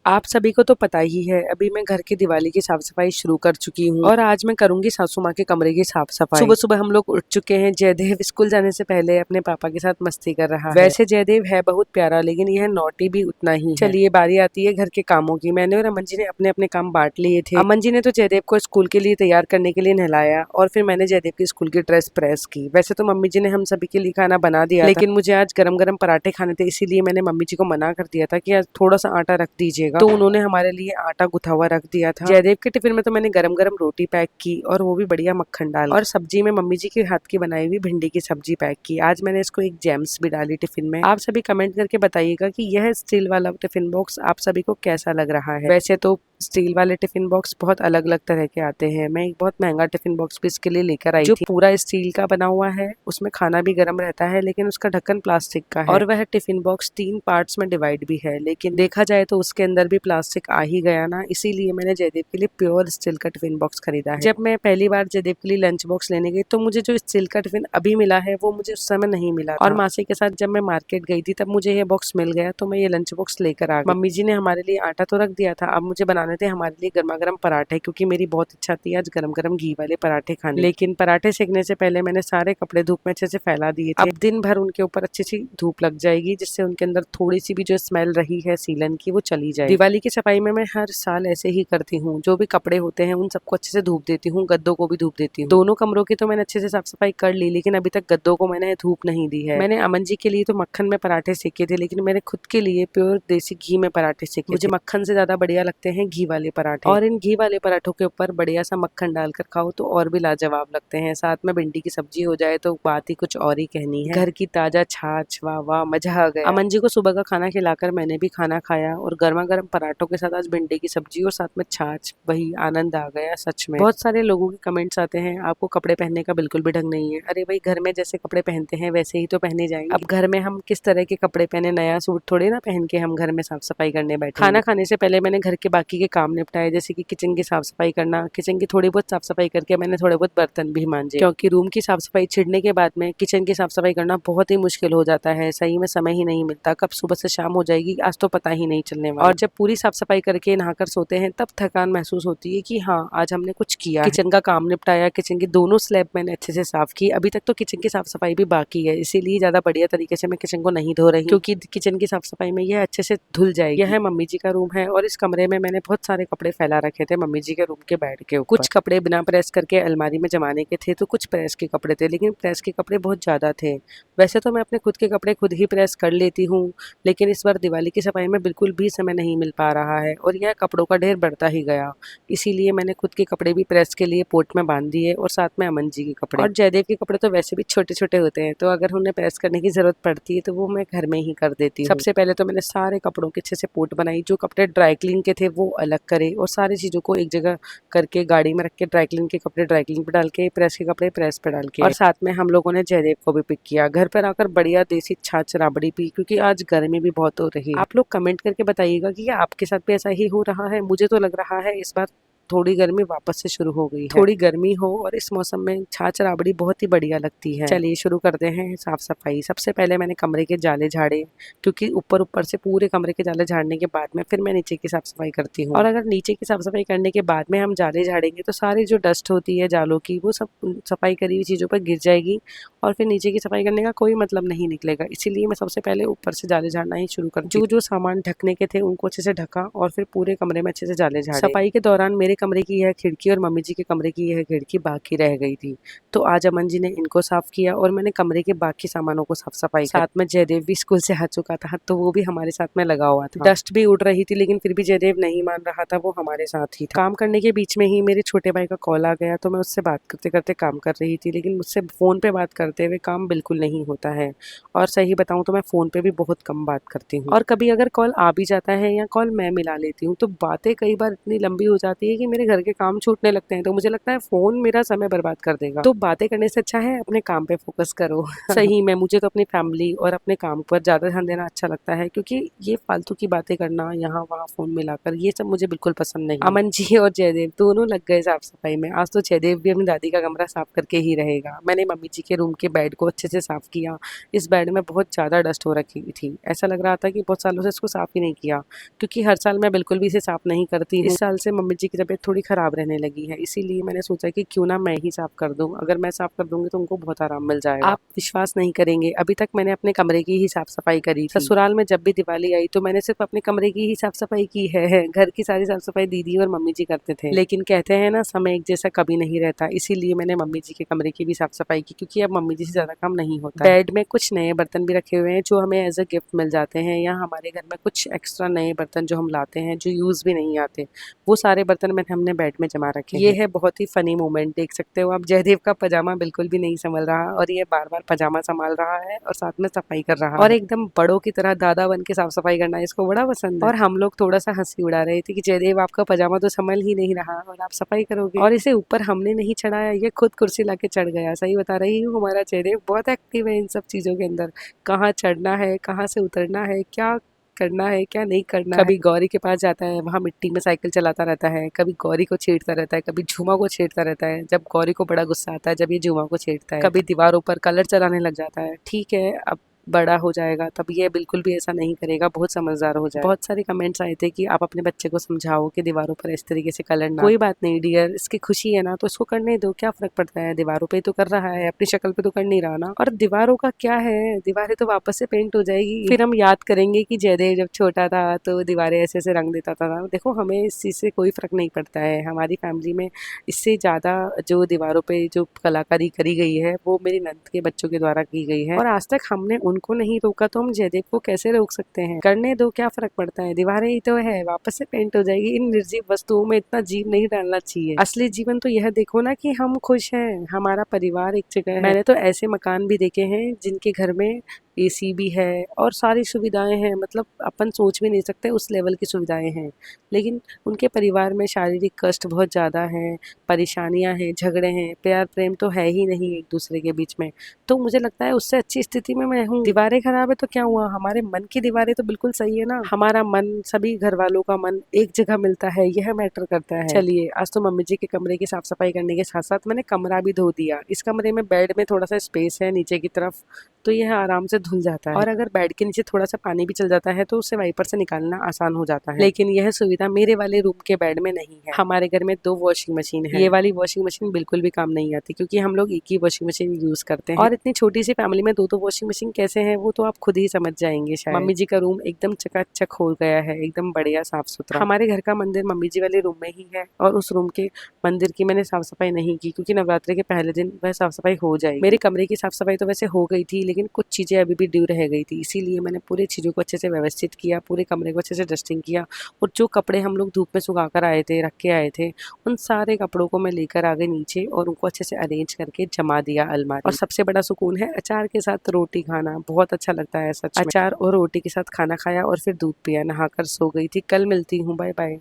आप सभी को तो पता ही है, अभी मैं घर की दिवाली की साफ सफाई शुरू कर चुकी हूँ और आज मैं करूंगी सासू माँ के कमरे की साफ सफाई। सुबह सुबह हम लोग उठ चुके हैं। जयदेव स्कूल जाने से पहले अपने पापा के साथ मस्ती कर रहा है। वैसे जयदेव है बहुत प्यारा, लेकिन यह नॉटी भी उतना ही है। चलिए बारी आती है घर के कामों की। मैंने और अमन जी ने अपने अपने काम बांट लिए थे। अमन जी ने तो जयदेव को स्कूल के लिए तैयार करने के लिए नहलाया और फिर मैंने जयदेव की स्कूल की ड्रेस प्रेस की। वैसे तो मम्मी जी ने हम सभी के लिए खाना बना दिया, लेकिन मुझे आज गरम गरम पराठे खाने थे, इसीलिए मैंने मम्मी जी को मना कर दिया था कि आज थोड़ा सा आटा रख दीजिएगा। तो उन्होंने हमारे लिए आटा गुथा हुआ रख दिया था। जयदेव के टिफिन में तो मैंने गरम गरम रोटी पैक की और वो भी बढ़िया मक्खन डाल, और सब्जी में मम्मी जी के हाथ की बनाई हुई भिंडी की सब्जी पैक की। आज मैंने इसको एक जैम्स भी डाली टिफिन में। आप सभी कमेंट करके बताइएगा कि यह स्टील वाला टिफिन बॉक्स आप सभी को कैसा लग रहा है। वैसे तो स्टील वाले टिफिन बॉक्स बहुत अलग अलग तरह के आते हैं। मैं एक बहुत महंगा टिफिन बॉक्स भी इसके लिए लेकर आई थी, जो पूरा स्टील का बना हुआ है। उसमें खाना भी गर्म रहता है, लेकिन उसका ढक्कन प्लास्टिक का है और वह टिफिन बॉक्स 3 पार्ट्स में डिवाइड भी है। लेकिन देखा जाए तो उसके अंदर भी प्लास्टिक आ ही गया ना, इसीलिए मैंने जयदेव के लिए प्योर स्टील का टिफिन बॉक्स खरीदा है। जब मैं पहली बार जयदेव के लिए लंच बॉक्स लेने गई तो मुझे जो स्टील का टिफिन अभी मिला है वो मुझे उस समय नहीं मिला था। और मासी के साथ जब मैं मार्केट गई थी तब मुझे ये बॉक्स मिल गया, तो मैं ये लंच बॉक्स लेकर आ गई। मम्मी जी ने हमारे लिए आटा तो रख दिया था, अब मुझे बनाने थे हमारे लिए गर्मा गर्म पराठे, क्योंकि मेरी बहुत इच्छा थी आज गरम गरम घी वाले पराठे खाने। लेकिन पराठे सेकने से पहले मैंने सारे कपड़े धूप में अच्छे से फैला दिए थे। अब दिन भर उनके ऊपर अच्छी सी धूप लग जाएगी, जिससे उनके अंदर थोड़ी सी भी जो स्मेल रही है सीलन की वो चली जाए। दिवाली की सफाई में मैं हर साल ऐसे ही करती हूँ। जो भी कपड़े होते हैं उन सबको अच्छे से धूप देती हूँ, गद्दों को भी धूप देती हूँ। दोनों कमरों की तो मैंने अच्छे से साफ सफाई कर ली, लेकिन अभी तक गद्दों को मैंने धूप नहीं दी है। मैंने अमन जी के लिए तो मक्खन में पराठे सेके थे, लेकिन मैंने खुद के लिए प्योर देसी घी में पराठे सेके। मुझे मक्खन से ज्यादा बढ़िया लगते हैं घी वाले पराठे, और इन घी वाले पराठों के ऊपर बढ़िया सा मक्खन डालकर खाओ तो और भी लाजवाब लगते हैं। साथ में भिंडी की सब्जी हो जाए तो बात ही कुछ और ही कहनी है। घर की ताजा छाछ, वाह वाह, मजा आ गया। अमन जी को सुबह का खाना खिलाकर मैंने भी खाना खाया, और गर्मा गर्म पराठों के साथ आज भिंडी की सब्जी और साथ में छाछ, वही आनंद आ गया सच में। बहुत सारे लोगों के कमेंट्स आते हैं आपको कपड़े पहनने का बिल्कुल भी ढंग नहीं है। अरे भाई, घर में जैसे कपड़े पहनते हैं वैसे ही तो पहने जाएंगे। अब घर में हम किस तरह के कपड़े पहने, नया सूट थोड़ी ना पहन के हम घर में साफ सफाई करने बैठे। खाना खाने से पहले मैंने घर के बाकी के काम निपटाए, जैसे कि किचन की साफ सफाई करना। किचन की थोड़ी बहुत साफ सफाई करके मैंने थोड़े बहुत बर्तन भी मांजे, क्योंकि रूम की साफ सफाई छिड़ने के बाद में किचन की साफ सफाई करना बहुत ही मुश्किल हो जाता है। सही में समय ही नहीं मिलता, कब सुबह से शाम हो जाएगी आज तो पता ही नहीं चलने वाला। और जब पूरी साफ सफाई करके नहाकर सोते हैं तब थकान महसूस होती है कि हाँ आज हमने कुछ किया। किचन का काम निपटाया, किचन की दोनों स्लैब मैंने अच्छे से साफ की। अभी तक तो किचन की साफ सफाई भी बाकी है, इसीलिए ज्यादा बढ़िया तरीके से मैं किचन को नहीं धो रही, क्योंकि किचन की साफ सफाई में यह अच्छे से धुल जाएगी। यह मम्मी जी का रूम है और इस कमरे में मैंने बहुत सारे कपड़े फैला रखे थे मम्मी जी के रूम के बेड के ऊपर। कुछ कपड़े बिना प्रेस करके अलमारी में जमाने के थे, तो कुछ प्रेस के कपड़े थे, लेकिन प्रेस के कपड़े बहुत ज्यादा थे। वैसे तो मैं अपने खुद के कपड़े खुद ही प्रेस कर लेती हूँ, लेकिन इस बार दिवाली की सफाई में बिल्कुल भी समय नहीं मिल पा रहा है और यह कपड़ों का ढेर बढ़ता ही गया। इसीलिए मैंने खुद के कपड़े भी प्रेस के लिए पोर्ट में बांध दिए, और साथ में अमन जी के कपड़े। और जयदेव के कपड़े तो वैसे भी छोटे छोटे होते हैं, तो अगर उन्हें प्रेस करने की जरूरत पड़ती है तो वो मैं घर में ही कर देती हूँ। सबसे पहले तो मैंने सारे कपड़ों के अच्छे से पोर्ट बनाई। जो कपड़े ड्राई क्लीन के थे वो अलग करे, और सारी चीजों को एक जगह करके गाड़ी में रख के ड्राई क्लीन के कपड़े ड्राई क्लीन पे डाल के, प्रेस के कपड़े प्रेस पे डाल के, और साथ में हम लोगों ने जयदेव को भी पिक किया। घर पर आकर बढ़िया देसी छाछ राबड़ी पी, क्योंकि आज गर्मी भी बहुत हो रही है। आप लोग कमेंट करके बताइएगा कि आपके साथ भी ऐसा ही हो रहा है। मुझे तो लग रहा है इस बार थोड़ी गर्मी वापस से शुरू हो गई है। थोड़ी गर्मी हो और इस मौसम में छाछ राबड़ी बहुत ही बढ़िया लगती है। चलिए शुरू करते हैं साफ सफाई। सबसे पहले मैंने कमरे के जाले झाड़े, क्योंकि ऊपर से पूरे कमरे के जाले झाड़ने के बाद में फिर मैं नीचे की साफ सफाई करती हूँ। और अगर नीचे की साफ सफाई करने के बाद में हम जाले झाड़ेंगे तो सारी जो डस्ट होती है जालों की वो सब सफाई करी हुई चीजों पर गिर जाएगी, और फिर नीचे की सफाई करने का कोई मतलब नहीं निकलेगा। इसीलिए मैं सबसे पहले ऊपर से जाले झाड़ना ही शुरू कर। जो जो सामान ढकने के थे उनको अच्छे से ढका, और फिर पूरे कमरे में अच्छे से जाले झाड़े। सफाई के दौरान मेरे कमरे की यह खिड़की और मम्मी जी के कमरे की यह खिड़की बाकी रह गई थी, तो आज अमन जी ने इनको साफ किया और मैंने कमरे के बाकी सामानों को साफ सफाई। साथ में जयदेव भी स्कूल से आ चुका था, तो वो भी हमारे साथ में लगा हुआ था। डस्ट भी उड़ रही थी, लेकिन फिर भी जयदेव नहीं मान रहा था, वो हमारे साथ ही था। काम करने के बीच में ही मेरे छोटे भाई का कॉल आ गया, तो मैं उससे बात करते करते काम कर रही थी, लेकिन मुझसे फोन पे बात करते हुए काम बिल्कुल नहीं होता है। और सही बताऊं तो मैं फोन पे भी बहुत कम बात करती हूँ, और कभी अगर कॉल आ भी जाता है या कॉल मैं मिला लेती हूँ तो बातें कई बार इतनी लंबी हो जाती है कि कि मेरे घर के काम छूटने लगते हैं, तो मुझे लगता है फोन मेरा समय बर्बाद कर देगा। तो बातें करने से अच्छा है अपने काम पे फोकस करो। सही में मुझे तो अपनी फैमिली और अपने काम पर ज्यादा ध्यान देना अच्छा लगता है, क्योंकि ये फालतू की बातें करना यहाँ वहाँ फोन मिलाकर ये सब मुझे बिल्कुल पसंद नहीं। अमन जी और जयदेव दोनों लग गए साफ सफाई में। आज तो जयदेव भी अपनी दादी का कमरा साफ करके ही रहेगा। मैंने मम्मी जी के रूम के बेड को अच्छे से साफ किया। इस बेड में बहुत ज्यादा डस्ट हो रखी थी, ऐसा लग रहा था कि बहुत सालों से इसको साफ ही नहीं किया, क्योंकि हर साल मैं बिल्कुल भी इसे साफ नहीं करती हूँ। इस साल से मम्मी जी की तबीयत थोड़ी खराब रहने लगी है, इसीलिए मैंने सोचा कि क्यों ना मैं ही साफ कर दूं। अगर मैं साफ कर दूंगी तो उनको बहुत आराम मिल जाएगा। आप विश्वास नहीं करेंगे, अभी तक मैंने अपने कमरे की ही साफ सफाई करी थी। ससुराल में जब भी दिवाली आई तो मैंने सिर्फ अपने कमरे की ही साफ सफाई की है। घर की सारी साफ सफाई दीदी और मम्मी जी करते थे, लेकिन कहते हैं ना समय एक जैसा कभी नहीं रहता, इसीलिए मैंने मम्मी जी के कमरे की भी साफ सफाई की, क्योंकि अब मम्मी जी से ज्यादा काम नहीं होता। बेड में कुछ नए बर्तन भी रखे हुए हैं जो हमें एज अ गिफ्ट मिल जाते हैं, या हमारे घर में कुछ एक्स्ट्रा नए बर्तन जो हम लाते हैं जो यूज भी नहीं आते, वो सारे बर्तन मैंने हमने बेड में जमा रखे। ये है बहुत ही फनी मोमेंट, देख सकते हो आप। जयदेव का पजामा बिल्कुल भी नहीं संभल रहा और ये बार बार पजामा संभाल रहा है और साथ में सफाई कर रहा है, और एकदम बड़ों की तरह दादा बन के साफ सफाई करना इसको बड़ा पसंद है। और हम लोग थोड़ा सा हंसी उड़ा रहे थे कि जयदेव आपका पजामा तो संभल ही नहीं रहा और आप सफाई करोगे। और इसे ऊपर हमने नहीं चढ़ाया, ये खुद कुर्सी लाके चढ़ गया। सही बता रही हूँ, हमारा जयदेव बहुत एक्टिव है इन सब चीजों के अंदर। कहाँ चढ़ना है, कहाँ से उतरना है, क्या करना है क्या नहीं करना। कभी गौरी के पास जाता है, वहाँ मिट्टी में साइकिल चलाता रहता है, कभी गौरी को छेड़ता रहता है, कभी झूमा को छेड़ता रहता है। जब गौरी को बड़ा गुस्सा आता है जब ये झूमा को छेड़ता है, कभी दीवारों पर कलर चलाने लग जाता है। ठीक है, अब बड़ा हो जाएगा तब ये बिल्कुल भी ऐसा नहीं करेगा, बहुत समझदार हो जाएगा। बहुत सारे कमेंट्स आए थे कि आप अपने बच्चे को समझाओ कि दीवारों पर इस तरीके से कलर ना। कोई बात नहीं डियर, इसकी खुशी है ना तो इसको करने दो, क्या फर्क पड़ता है। दीवारों पे तो कर रहा है, अपनी शक्ल पे तो कर नहीं रहा ना। और दीवारों का क्या है, दीवारें तो वापस से पेंट हो जाएगी। फिर हम याद करेंगे कि जयदेव जब छोटा था तो दीवारें ऐसे ऐसे रंग देता था। देखो हमें इस चीज से कोई फर्क नहीं पड़ता है। हमारी फैमिली में इससे ज्यादा जो दीवारों पे जो कलाकारी करी गई है वो मेरी नंद के बच्चों के द्वारा की गई है, और आज तक हमने उनको नहीं रोका तो हम जयदेव को कैसे रोक सकते हैं। करने दो, क्या फर्क पड़ता है, दीवारें ही तो है, वापस से पेंट हो जाएगी। इन निर्जीव वस्तुओं में इतना जीव नहीं डालना चाहिए। असली जीवन तो यह देखो ना कि हम खुश हैं, हमारा परिवार एक जगह है। मैंने तो ऐसे मकान भी देखे हैं जिनके घर में एसी भी है और सारी सुविधाएं हैं, मतलब अपन सोच भी नहीं सकते उस लेवल की सुविधाएं हैं, लेकिन उनके परिवार में शारीरिक कष्ट बहुत ज़्यादा है, परेशानियां हैं, झगड़े हैं, प्यार प्रेम तो है ही नहीं एक दूसरे के बीच में। तो मुझे लगता है उससे अच्छी स्थिति में मैं हूँ। दीवारें खराब है तो क्या हुआ, हमारे मन की दीवारें तो बिल्कुल सही है ना। हमारा मन, सभी घर वालों का मन एक जगह मिलता है, यह मैटर करता है। चलिए, आज तो मम्मी जी के कमरे की साफ सफाई करने के साथ साथ मैंने कमरा भी धो दिया। इस कमरे में बेड में थोड़ा सा स्पेस है नीचे की तरफ, तो यह आराम से धुल जाता है, और अगर बेड के नीचे थोड़ा सा पानी भी चल जाता है तो उसे वाइपर से निकालना आसान हो जाता है। लेकिन यह सुविधा मेरे वाले रूम के बेड में नहीं है। हमारे घर में 2 वॉशिंग मशीन है, ये वाली वॉशिंग मशीन बिल्कुल भी काम नहीं आती, क्योंकि हम लोग एक ही वॉशिंग मशीन यूज करते हैं। और इतनी छोटी सी फैमिली में 2 वॉशिंग मशीन कैसे है वो तो आप खुद ही समझ जाएंगे शायद। मम्मी जी का रूम एकदम चकाचक हो गया है, एकदम बढ़िया साफ सुथरा। हमारे घर का मंदिर मम्मी जी वाले रूम में ही है, और उस रूम के मंदिर की मैंने साफ सफाई नहीं की, क्योंकि नवरात्रि के पहले दिन वह साफ सफाई हो जाएगी। मेरे कमरे की साफ सफाई तो वैसे हो गई थी, लेकिन कुछ चीजें अभी भी ड्यू रह गई थी, इसीलिए मैंने पूरी चीजों को अच्छे से व्यवस्थित किया, पूरे कमरे को अच्छे से डस्टिंग किया, और जो कपड़े हम लोग धूप में सुखा कर आए थे, रख के आए थे, उन सारे कपड़ों को मैं लेकर आ गई नीचे और उनको अच्छे से अरेंज करके जमा दिया अलमारी। और सबसे बड़ा सुकून है अचार के साथ रोटी खाना, बहुत अच्छा लगता है सच में। अचार और रोटी के साथ खाना खाया और फिर दूध पिया, नहाकर सो गई थी। कल मिलती हूँ, बाय बाय।